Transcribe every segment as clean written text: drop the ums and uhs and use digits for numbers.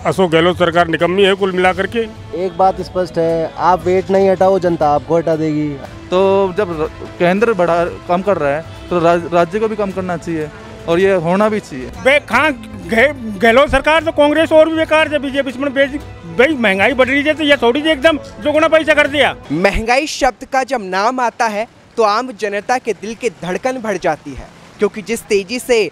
अशोक गहलोत सरकार निकम्मी है कुल मिलाकर के। एक बात स्पष्ट है, आप वेट नहीं हटाओ जनता आपको हटा देगी। तो जब केंद्र बड़ा कम कर रहा है तो राज्य को भी कम करना चाहिए और ये होना भी चाहिए। गहलोत सरकार तो कांग्रेस और भी बेकार है, बीजेपी में भाई महंगाई बढ़ रही है तो ये थोड़ी सी एकदम दोगुना पैसा कर दिया। महंगाई शब्द का जब नाम आता है तो आम जनता के दिल की धड़कन बढ़ जाती है, क्योंकि जिस तेजी से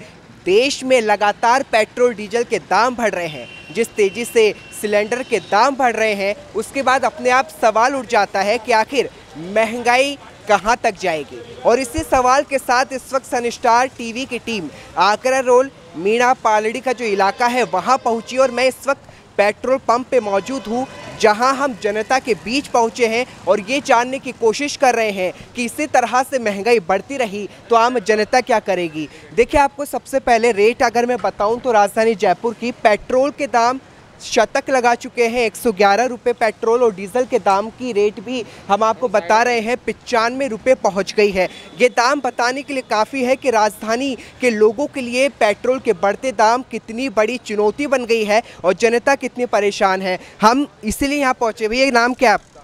देश में लगातार पेट्रोल डीजल के दाम बढ़ रहे हैं, जिस तेजी से सिलेंडर के दाम बढ़ रहे हैं, उसके बाद अपने आप सवाल उठ जाता है कि आखिर महंगाई कहां तक जाएगी। और इसी सवाल के साथ इस वक्त सनस्टार टीवी की टीम आगरा रोड मीणा पालड़ी का जो इलाका है वहां पहुंची और मैं इस वक्त पेट्रोल पंप पे मौजूद हूँ, जहां हम जनता के बीच पहुंचे हैं और ये जानने की कोशिश कर रहे हैं कि इसी तरह से महंगाई बढ़ती रही तो आम जनता क्या करेगी। देखिए, आपको सबसे पहले रेट अगर मैं बताऊं तो राजधानी जयपुर की पेट्रोल के दाम शतक लगा चुके हैं। 111 रुपये पेट्रोल और डीजल के दाम की रेट भी हम आपको बता रहे हैं 95 रुपये पहुँच गई है। ये दाम बताने के लिए काफ़ी है कि राजधानी के लोगों के लिए पेट्रोल के बढ़ते दाम कितनी बड़ी चुनौती बन गई है और जनता कितनी परेशान है। हम इसीलिए यहाँ पहुँचे। भैया नाम क्या है आपका?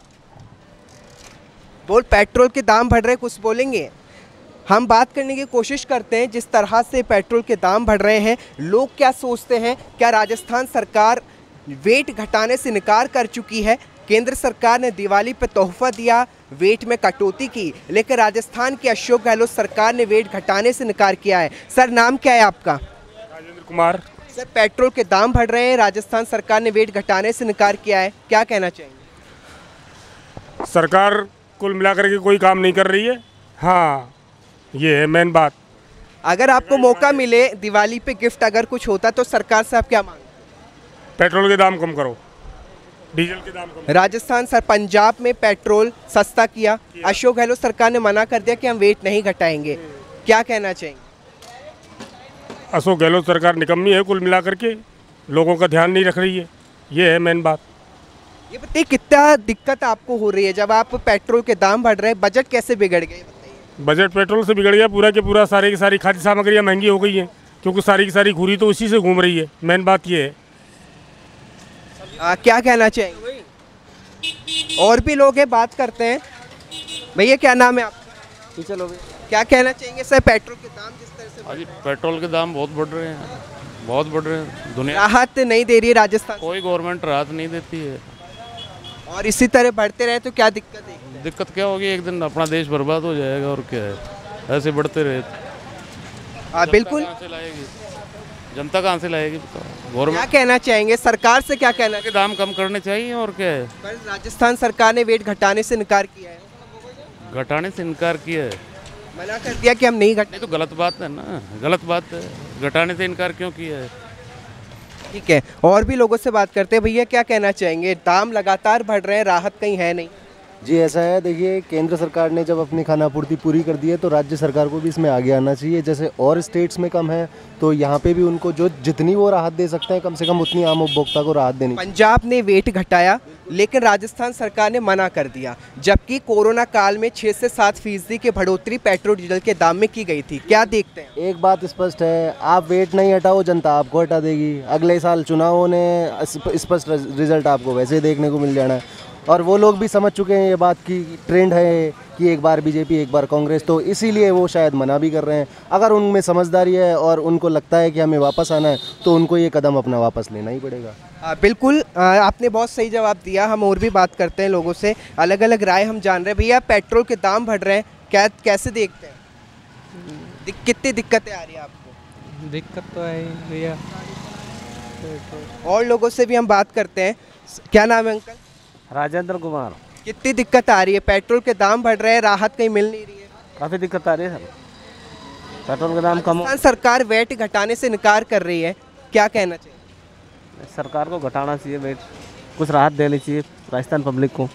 बोल, पेट्रोल के दाम बढ़ रहे, कुछ बोलेंगे? हम बात करने की कोशिश करते हैं जिस तरह से पेट्रोल के दाम बढ़ रहे हैं, लोग क्या सोचते हैं। क्या राजस्थान सरकार वेट घटाने से इनकार कर चुकी है? केंद्र सरकार ने दिवाली पर तोहफा दिया, वेट में कटौती की, लेकिन राजस्थान की अशोक गहलोत सरकार ने वेट घटाने से इनकार किया है। सर, नाम क्या है आपका? राजेंद्र कुमार। सर, पेट्रोल के दाम बढ़ रहे हैं, राजस्थान सरकार ने वेट घटाने से इनकार किया है, क्या कहना चाहिए? सरकार कुल मिलाकर के कोई काम नहीं कर रही है। हाँ, ये है मेन बात। अगर आपको मौका मिले दिवाली पे गिफ्ट अगर कुछ होता तो सरकार से आप क्या मांगते? पेट्रोल के दाम कम करो, डीजल के दाम कम। राजस्थान सर पंजाब में पेट्रोल सस्ता किया, अशोक गहलोत सरकार ने मना कर दिया कि हम वेट नहीं घटाएंगे, क्या कहना चाहेंगे? अशोक गहलोत सरकार निकम्मी है कुल मिलाकर के, लोगों का ध्यान नहीं रख रही है, ये है मेन बात। ये बताइए, कितना दिक्कत आपको हो रही है जब आप पेट्रोल के दाम बढ़ रहे हैं, बजट कैसे बिगड़ गए? बजट पेट्रोल से बिगड़ गया पूरा के पूरा। सारी की सारी खाद्य सामग्रियाँ महंगी हो गई हैं, क्योंकि सारी की सारी घुरी तो उसी से घूम रही है। मेन बात ये है। क्या कहना चाहिए? और भी लोग हैं, बात करते हैं। भैया क्या नाम है आपका? चलो भैया, क्या कहना चाहेंगे सर पेट्रोल के दाम जिस तरह से? अभी पेट्रोल के दाम बहुत बढ़ रहे हैं, बहुत बढ़ रहे हैं। दुनिया राहत नहीं दे रही है राजस्थान, कोई गवर्नमेंट राहत नहीं देती है। और इसी तरह बढ़ते रहे तो क्या दिक्कत है? दिक्कत क्या होगी, एक दिन अपना देश बर्बाद हो जाएगा। और क्या है, ऐसे बढ़ते रहे बिल्कुल। कहाँ से लाएगी जनता, कहाँ से लाएगी? क्या कहना चाहेंगे सरकार से? क्या कहना के दाम कम करने चाहिए और क्या है। पर राजस्थान सरकार ने वेट घटाने से इनकार किया है। घटाने से इनकार किया है, मना कर दिया कि हम नहीं घटाएंगे। नहीं तो गलत बात है ना, गलत बात है। घटाने से इनकार क्यों किया है? ठीक है, और भी लोगों से बात करते हैं। भैया क्या कहना चाहेंगे? दाम लगातार बढ़ रहे हैं, राहत कहीं है नहीं? जी ऐसा है, देखिए केंद्र सरकार ने जब अपनी खानापूर्ति पूरी कर दी है तो राज्य सरकार को भी इसमें आगे आना चाहिए। जैसे और स्टेट्स में कम है तो यहाँ पे भी उनको जो जितनी वो राहत दे सकते हैं कम से कम उतनी आम उपभोक्ता को राहत देनी। पंजाब ने वेट घटाया लेकिन राजस्थान सरकार ने मना कर दिया, जबकि कोरोना काल में 6 से 7% की बढ़ोतरी पेट्रोल डीजल के दाम में की गई थी। क्या देखते हैं? एक बात स्पष्ट है, आप वेट नहीं हटाओ जनता आपको हटा देगी। अगले साल चुनावों ने स्पष्ट रिजल्ट आपको वैसे देखने को मिल जाना है। और वो लोग भी समझ चुके हैं ये बात की ट्रेंड है कि एक बार बीजेपी एक बार कांग्रेस, तो इसीलिए वो शायद मना भी कर रहे हैं। अगर उनमें समझदारी है और उनको लगता है कि हमें वापस आना है तो उनको ये कदम अपना वापस लेना ही पड़ेगा। बिल्कुल, आपने बहुत सही जवाब दिया। हम और भी बात करते हैं लोगों से, अलग अलग राय हम जान रहे हैं। भैया पेट्रोल के दाम बढ़ रहे हैं, कैसे देखते हैं? कितनी दिक्कतें आ रही है आपको? दिक्कत तो है भैया। और लोगों से भी हम बात करते हैं। क्या नाम है अंकल? राजेंद्र कुमार। कितनी दिक्कत आ रही है? पेट्रोल के दाम बढ़ रहे हैं, राहत कहीं मिल नहीं रही है। काफ़ी दिक्कत आ रही है सर, पेट्रोल के दाम कम। सरकार वेट घटाने से इनकार कर रही है, क्या कहना चाहिए? सरकार को घटाना चाहिए वेट, कुछ राहत देनी चाहिए राजस्थान पब्लिक को,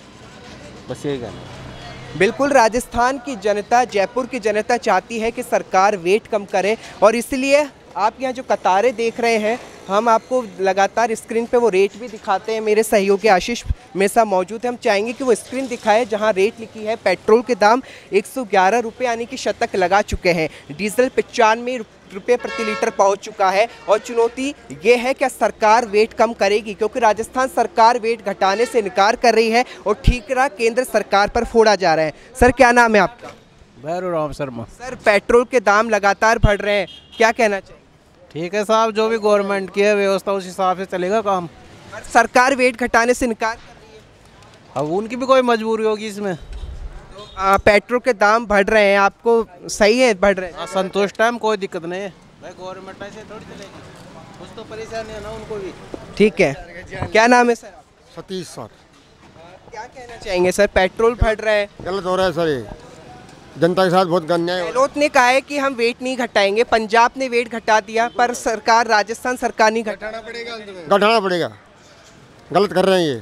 बस यही कहना है। बिल्कुल, राजस्थान की जनता, जयपुर की जनता चाहती है कि सरकार वेट कम करे और इसलिए आप यहाँ जो कतारें देख रहे हैं, हम आपको लगातार स्क्रीन पे वो रेट भी दिखाते हैं। मेरे सहयोगी आशीष मेसा मौजूद है, हम चाहेंगे कि वो स्क्रीन दिखाए जहाँ रेट लिखी है। पेट्रोल के दाम 111 रुपये यानी कि शतक लगा चुके हैं, डीजल 95 रुपये प्रति लीटर पहुंच चुका है। और चुनौती ये है कि सरकार वेट कम करेगी, क्योंकि राजस्थान सरकार वेट घटाने से इनकार कर रही है और ठीकरा केंद्र सरकार पर फोड़ा जा रहा है। सर, क्या नाम है आपका? भैरव राम शर्मा। सर, पेट्रोल के दाम लगातार बढ़ रहे हैं, क्या कहना चाहिए? ठीक है साहब, जो भी गवर्नमेंट की है व्यवस्था उस हिसाब से चलेगा काम। सरकार वेट घटाने से इनकार कर रही है। अब उनकी भी कोई मजबूरी होगी इसमें। पेट्रोल के दाम बढ़ रहे हैं, आपको सही है बढ़ रहे हैं? संतुष्ट है, हम, कोई दिक्कत नहीं है भाई। गवर्नमेंट ऐसे थोड़ी चलेगी, कुछ तो परेशानी है ना उनको भी। ठीक है, क्या नाम है सर? सतीश सर। क्या कहना चाहेंगे सर, पेट्रोल बढ़ रहा है? गलत हो रहा है सर, ये जनता के साथ बहुत अन्याय हो रहा है। गहलोत ने कहा है कि हम वेट नहीं घटाएंगे, पंजाब ने वेट घटा दिया, पर सरकार राजस्थान सरकार नहीं घटाना पड़ेगा, गलत कर रहे हैं ये।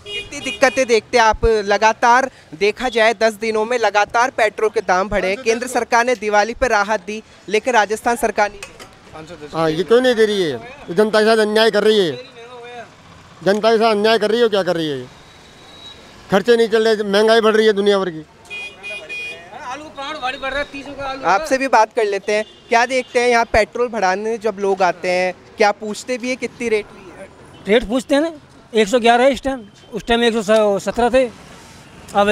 कितनी दिक्कतें देखते हैं आप? लगातार देखा जाए 10 दिनों में लगातार पेट्रोल के दाम बढ़े। केंद्र सरकार ने दिवाली पर राहत दी, लेकिन राजस्थान सरकार नहीं। हाँ, ये क्यों नहीं दे रही है? ये जनता के साथ अन्याय कर रही है, जनता के साथ अन्याय कर रही है। क्या कर रही है? खर्चे नहीं चल रहे, महंगाई बढ़ रही है दुनिया भर की। आपसे भी बात कर लेते हैं, क्या देखते हैं यहाँ पेट्रोल बढ़ाने जब लोग आते हैं, क्या पूछते भी है कितनी रेट हुई है? रेट पूछते हैं ना, 111 है इस टाइम, उस टाइम 117 थे, अब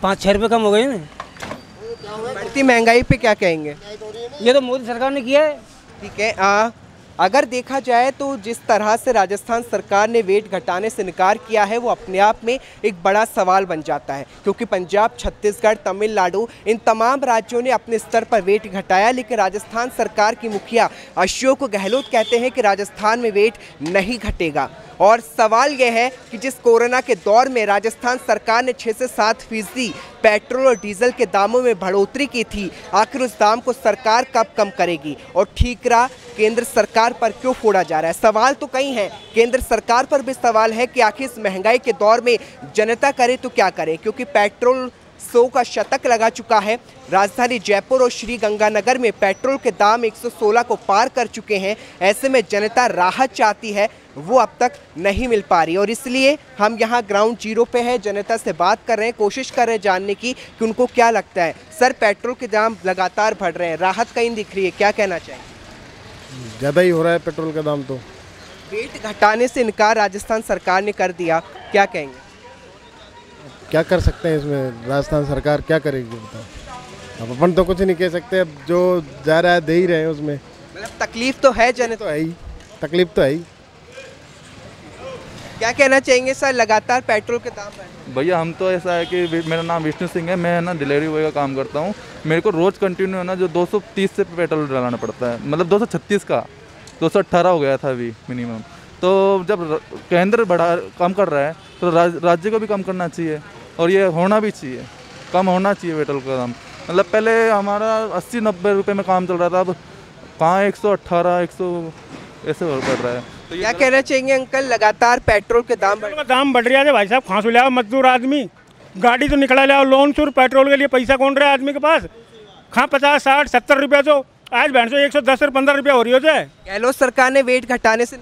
5-6 रुपये कम हो गए ना। बढ़ती महंगाई पे क्या कहेंगे? ये तो मोदी सरकार ने किया है। ठीक है, अगर देखा जाए तो जिस तरह से राजस्थान सरकार ने वेट घटाने से इनकार किया है वो अपने आप में एक बड़ा सवाल बन जाता है, क्योंकि पंजाब, छत्तीसगढ़, तमिलनाडु इन तमाम राज्यों ने अपने स्तर पर वेट घटाया, लेकिन राजस्थान सरकार की मुखिया अशोक गहलोत कहते हैं कि राजस्थान में वेट नहीं घटेगा। और सवाल यह है कि जिस कोरोना के दौर में राजस्थान सरकार ने 6 से 7% पेट्रोल और डीजल के दामों में बढ़ोतरी की थी, आखिर उस दाम को सरकार कब कम करेगी और ठीकरा केंद्र सरकार पर क्यों फोड़ा जा रहा है? सवाल तो कई हैं, केंद्र सरकार पर भी सवाल है कि आखिर इस महंगाई के दौर में जनता करे तो क्या करे, क्योंकि पेट्रोल 100 का शतक लगा चुका है। राजधानी जयपुर और श्री गंगानगर में पेट्रोल के दाम 116 को पार कर चुके हैं। ऐसे में जनता राहत चाहती है, वो अब तक नहीं मिल पा रही, और इसलिए हम यहाँ ग्राउंड जीरो पे है, जनता से बात कर रहे हैं, कोशिश कर रहे हैं जानने की कि उनको क्या लगता है। सर, पेट्रोल के दाम लगातार बढ़ रहे हैं, राहत कहीं दिख रही है, क्या कहना चाहिए? ज़्यादा ही हो रहा है पेट्रोल का दाम। तो वेट घटाने से इनकार राजस्थान सरकार ने कर दिया, क्या कहेंगे? क्या कर सकते हैं इसमें? राजस्थान सरकार क्या करेगी बताओ? अब अपन तो कुछ नहीं कह सकते, अब जो जा रहा है दे ही रहे हैं उसमें। मतलब तकलीफ तो है, जनता तो है ही, तकलीफ तो है ही। क्या कहना चाहेंगे सर, लगातार पेट्रोल के दाम बढ़ रहे हैं? भैया, हम तो ऐसा है कि मेरा नाम विष्णु सिंह है, मैं ना डिलीवरी बॉय का काम करता हूँ। मेरे को रोज़ कंटिन्यू है ना जो 230 से पेट्रोल डलाना पड़ता है, मतलब 236 का 218 हो गया था अभी मिनिमम। तो जब केंद्र कम कर रहा है तो राज्य को भी कम करना चाहिए, और ये होना भी चाहिए, कम होना चाहिए पेट्रोल का दाम। मतलब पहले हमारा 80-90 रुपये में काम चल रहा था, अब कहाँ 118-100 ऐसे बढ़ रहा है। तो क्या कहना चाहेंगे अंकल, लगातार पेट्रोल के दाम बढ़ रहा है भाई साहब। खांसू ले आओ मजदूर आदमी, गाड़ी तो निकला ले आओ, लोन शुरू, पेट्रोल के लिए पैसा कौन रहा है आदमी के पास? कहाँ 50, 60, 70 रुपये तो आज भैंस 110 और 15 रुपया हो रही हो जाए। गहलोत सरकार ने वेट घटाने से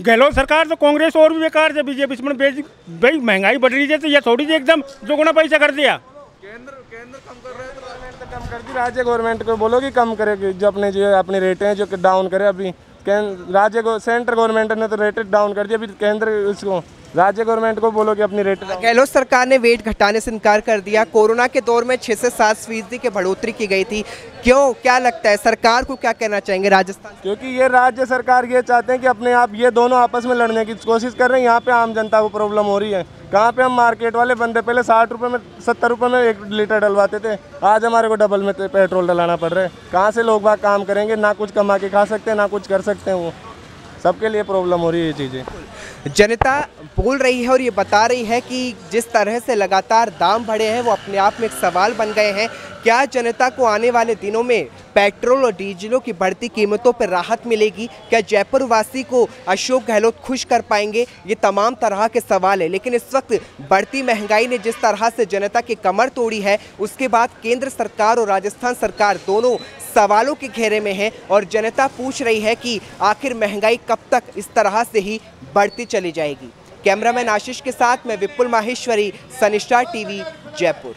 गहलोत सरकार तो कांग्रेस और भी बेकार है, बीजेपी इसमें भाई महंगाई बढ़ रही है तो ये थोड़ी सी एकदम दोगुना पैसा कर दिया। केंद्र कम कर रहा है तो कम कर दी, राज्य गवर्नमेंट को बोलो कि कम करे, जो अपने रेट हैं जो डाउन करे। अभी राज्य को सेंट्रल गवर्नमेंट ने तो रेट डाउन कर दिया, अभी केंद्र उसको राज्य गवर्नमेंट को बोलो कि अपनी रेट। गहलोत सरकार ने वेट घटाने से इनकार कर दिया। कोरोना के दौर में 6 से 7% की बढ़ोतरी की गई थी, क्यों, क्या लगता है सरकार को क्या कहना चाहेंगे राजस्थान? क्योंकि ये राज्य सरकार ये चाहते हैं कि अपने आप ये दोनों आपस में लड़ने की कोशिश कर रहे हैं। यहाँ पे आम जनता को प्रॉब्लम हो रही है। कहाँ पे हम मार्केट वाले बंदे पहले 60 रुपये में 70 रुपये में 1 लीटर डलवाते थे, आज हमारे को डबल में पेट्रोल डलाना पड़ रहा है। कहाँ से लोग बाग काम करेंगे? ना कुछ कमा के खा सकते हैं, ना कुछ कर सकते हैं। वो सबके लिए प्रॉब्लम हो रही है ये चीज़ें। जनता बोल रही है और ये बता रही है कि जिस तरह से लगातार दाम बढ़े हैं वो अपने आप में एक सवाल बन गए हैं। क्या जनता को आने वाले दिनों में पेट्रोल और डीजलों की बढ़ती कीमतों पर राहत मिलेगी? क्या जयपुर वासी को अशोक गहलोत खुश कर पाएंगे? ये तमाम तरह के सवाल है। लेकिन इस वक्त बढ़ती महंगाई ने जिस तरह से जनता की कमर तोड़ी है, उसके बाद केंद्र सरकार और राजस्थान सरकार दोनों सवालों के घेरे में है और जनता पूछ रही है कि आखिर महंगाई कब तक इस तरह से ही बढ़ती चली जाएगी। कैमरामैन आशीष के साथ मैं विपुल माहेश्वरी, सनिस्टार टीवी, जयपुर।